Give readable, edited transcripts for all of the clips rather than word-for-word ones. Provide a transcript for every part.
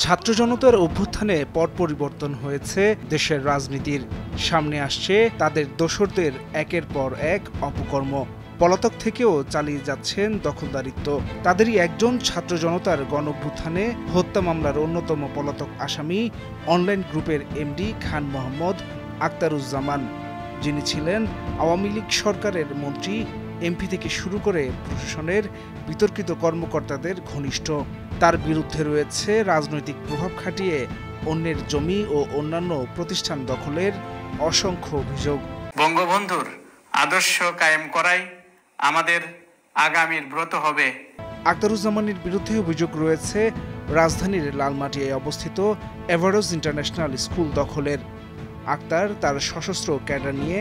ছাত্র জনতার অভ্যুত্থানে পট পরিবর্তন হয়েছে দেশের রাজনীতির। সামনে আসছে তাদের দোসরদের একের পর এক অপকর্ম। পলাতক থেকেও চালিয়ে যাচ্ছেন দখলদারিত্ব। তাদেরই একজন ছাত্র জনতার গণঅভ্যুত্থানে হত্যা মামলার অন্যতম পলাতক আসামি অনলাইন গ্রুপের এমডি খান মোহাম্মদ আখতারুজ্জামান, যিনি ছিলেন আওয়ামী লীগ সরকারের মন্ত্রী, এমপি থেকে শুরু করে প্রশাসনের বিতর্কিত কর্মকর্তাদের ঘনিষ্ঠ। তার বিরুদ্ধে রয়েছে রাজনৈতিক প্রভাব খাটিয়ে অন্যের জমি ও অন্যান্য প্রতিষ্ঠান দখলের অসংখ্য অভিযোগ। বঙ্গবন্ধুর আদর্শ কায়েম করাই আমাদের আগামীর ব্রত হবে। আখতারুজ্জামানের বিরুদ্ধে অভিযোগ রয়েছে রাজধানীর লালমাটিয়ায় অবস্থিত এভারোজ ইন্টারন্যাশনাল স্কুল দখলের। আখতার তার সশস্ত্র ক্যাডার নিয়ে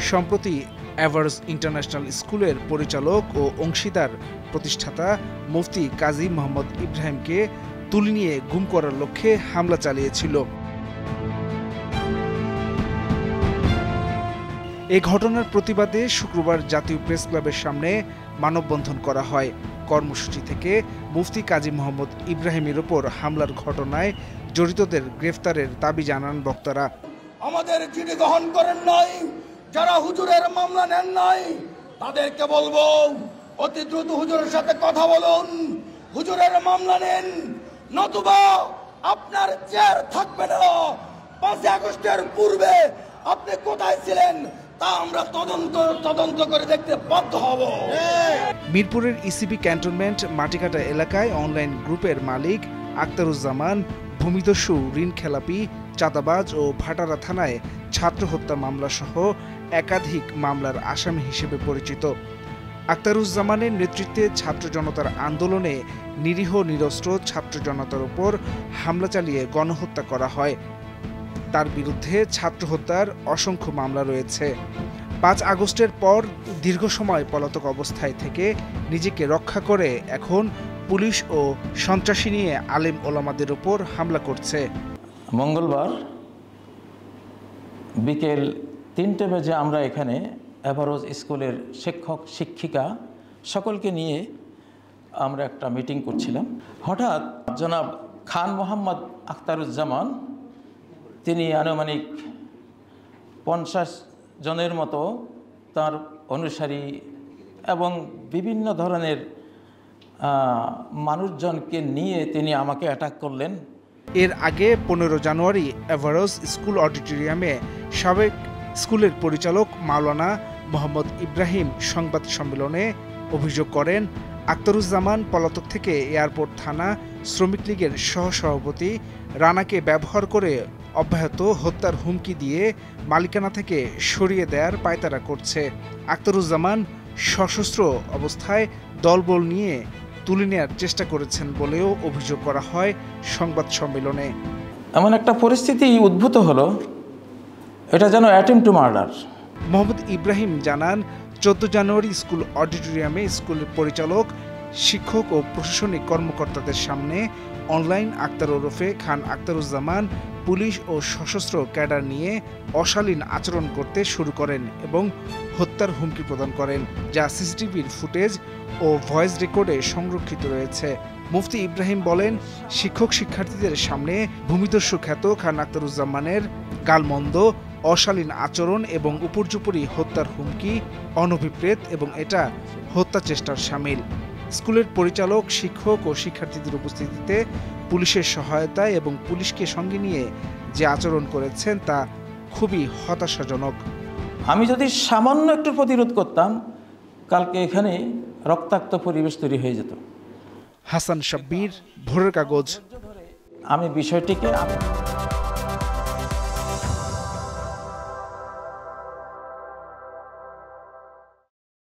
সম্প্রতি এভারোজ ইন্টারন্যাশনাল স্কুলের পরিচালক ও অংশীদার প্রতিষ্ঠাতা মুফতি কাজী মোহাম্মদ ইব্রাহিমকে তুলে নিয়ে গুম করার লক্ষ্যে হামলা চালিয়েছিল। এই ঘটনার প্রতিবাদে শুক্রবার জাতীয় প্রেস ক্লাবের সামনে মানববন্ধন করা হয়। কর্মসূচি থেকে মুফতি কাজী মোহাম্মদ ইব্রাহিমের ওপর হামলার ঘটনায় জড়িতদের গ্রেফতারের দাবি জানান বক্তারা। আমাদের চিঠি গ্রহণ করেন নাই, যারা হুজুরের মামলা নেন নাই, তাদেরকে বলবো অতি দ্রুত হুজুরের সাথে কথা বলুন, হুজুরের মামলা নেন, নতুবা আপনার চেয়ার থাকবে না। 5 আগস্টের পূর্বে আপনি কোথায় ছিলেন তা আমরা তদন্ত করে দেখতে বাধ্য হব। মিরপুরের ইসিবি ক্যান্টনমেন্ট মাটিকাটা এলাকায় অনলাইন গ্রুপের মালিক আখতারুজ্জামান ভূমিদস্যু, ঋণ খেলাপি, চাঁদাবাজ ও ভাটারা থানায় ছাত্র হত্যা মামলা সহ একাধিক মামলার আসামি হিসেবে পরিচিত। আখতারুজ্জামানের নেতৃত্বে ছাত্র জনতার আন্দোলনে নিরীহ নিরস্ত্র ছাত্র জনতার উপর হামলা চালিয়ে গণহত্যা করা হয়। তার বিরুদ্ধে ছাত্র হত্যার অসংখ্য মামলা রয়েছে। 5 আগস্টের পর দীর্ঘ সময় পলাতক অবস্থায় থেকে নিজেকে রক্ষা করে এখন পুলিশ ও সন্ত্রাসী নিয়ে আলেম ওলামাদের উপর হামলা করছে। মঙ্গলবার বিকেল 3টে বাজে আমরা এখানে এভারোজ স্কুলের শিক্ষক শিক্ষিকা সকলকে নিয়ে আমরা একটা মিটিং করছিলাম। হঠাৎ জনাব খান মোহাম্মদ আখতারুজ্জামান, তিনি আনুমানিক 50 জনের মতো তার অনুসারী এবং বিভিন্ন ধরনের মানুষজনকে নিয়ে তিনি আমাকে অ্যাটাক করলেন। এর আগে 15 জানুয়ারি এভারোজ স্কুল অডিটোরিয়ামে সাবেক স্কুলের পরিচালক মাওলানা মোহাম্মদ ইব্রাহিম সংবাদ সম্মেলনে অভিযোগ করেন আখতারুজ্জামান পলাতক থেকে এয়ারপোর্ট থানা শ্রমিক লীগের সহসভাপতি রানাকে ব্যবহার করে অব্যাহত হত্যার হুমকি দিয়ে মালিকানা থেকে সরিয়ে দেওয়ার পায়তারা করছে। আখতারুজ্জামান সশস্ত্র অবস্থায় দলবল নিয়ে তুলে নেওয়ার চেষ্টা করেছেন বলেও অভিযোগ করা হয় সংবাদ সম্মেলনে। এমন একটা পরিস্থিতি উদ্ভূত হলো, এটা যেন attempt to murder. Mohammad Ibrahim জানান, 14 জানুয়ারি স্কুল অডিটোরিয়ামে স্কুলের পরিচালক, শিক্ষক ও প্রশাসনিক কর্মকর্তাদের সামনে অনলাইন আখতার ওরফে খান আখতারুজ্জামান পুলিশ ও সশস্ত্র ক্যাডার নিয়ে অশালীন আচরণ করতে শুরু করেন এবং হত্যার হুমকি প্রদান করেন, যা সিসিটিভির ফুটেজ ও ভয়েস রেকর্ডে সংরক্ষিত রয়েছে। মুফতি ইব্রাহিম বলেন, শিক্ষক শিক্ষার্থীদের সামনে ভূমিদস্যু খ্যাত খান আখতারুজ্জামানের গালমন্দ, অশালীন আচরণ এবং উপর্যুপরি হত্যার হুমকি অনভিপ্রেত এবং এটা হত্যা চেষ্টার শামিল। স্কুলের পরিচালক, শিক্ষক ও শিক্ষার্থীদের উপস্থিতিতে পুলিশের সহায়তায় এবং পুলিশকে সঙ্গে নিয়ে যে আচরণ করেছেন তা খুবই হতাশাজনক। আমি যদি সামান্য একটু প্রতিরোধ করতাম, কালকে এখানে রক্তাক্ত পরিবেশ তৈরি হয়ে যেত। হাসান শাব্বির, ভোরের কাগজ। আমি বিষয়টিকে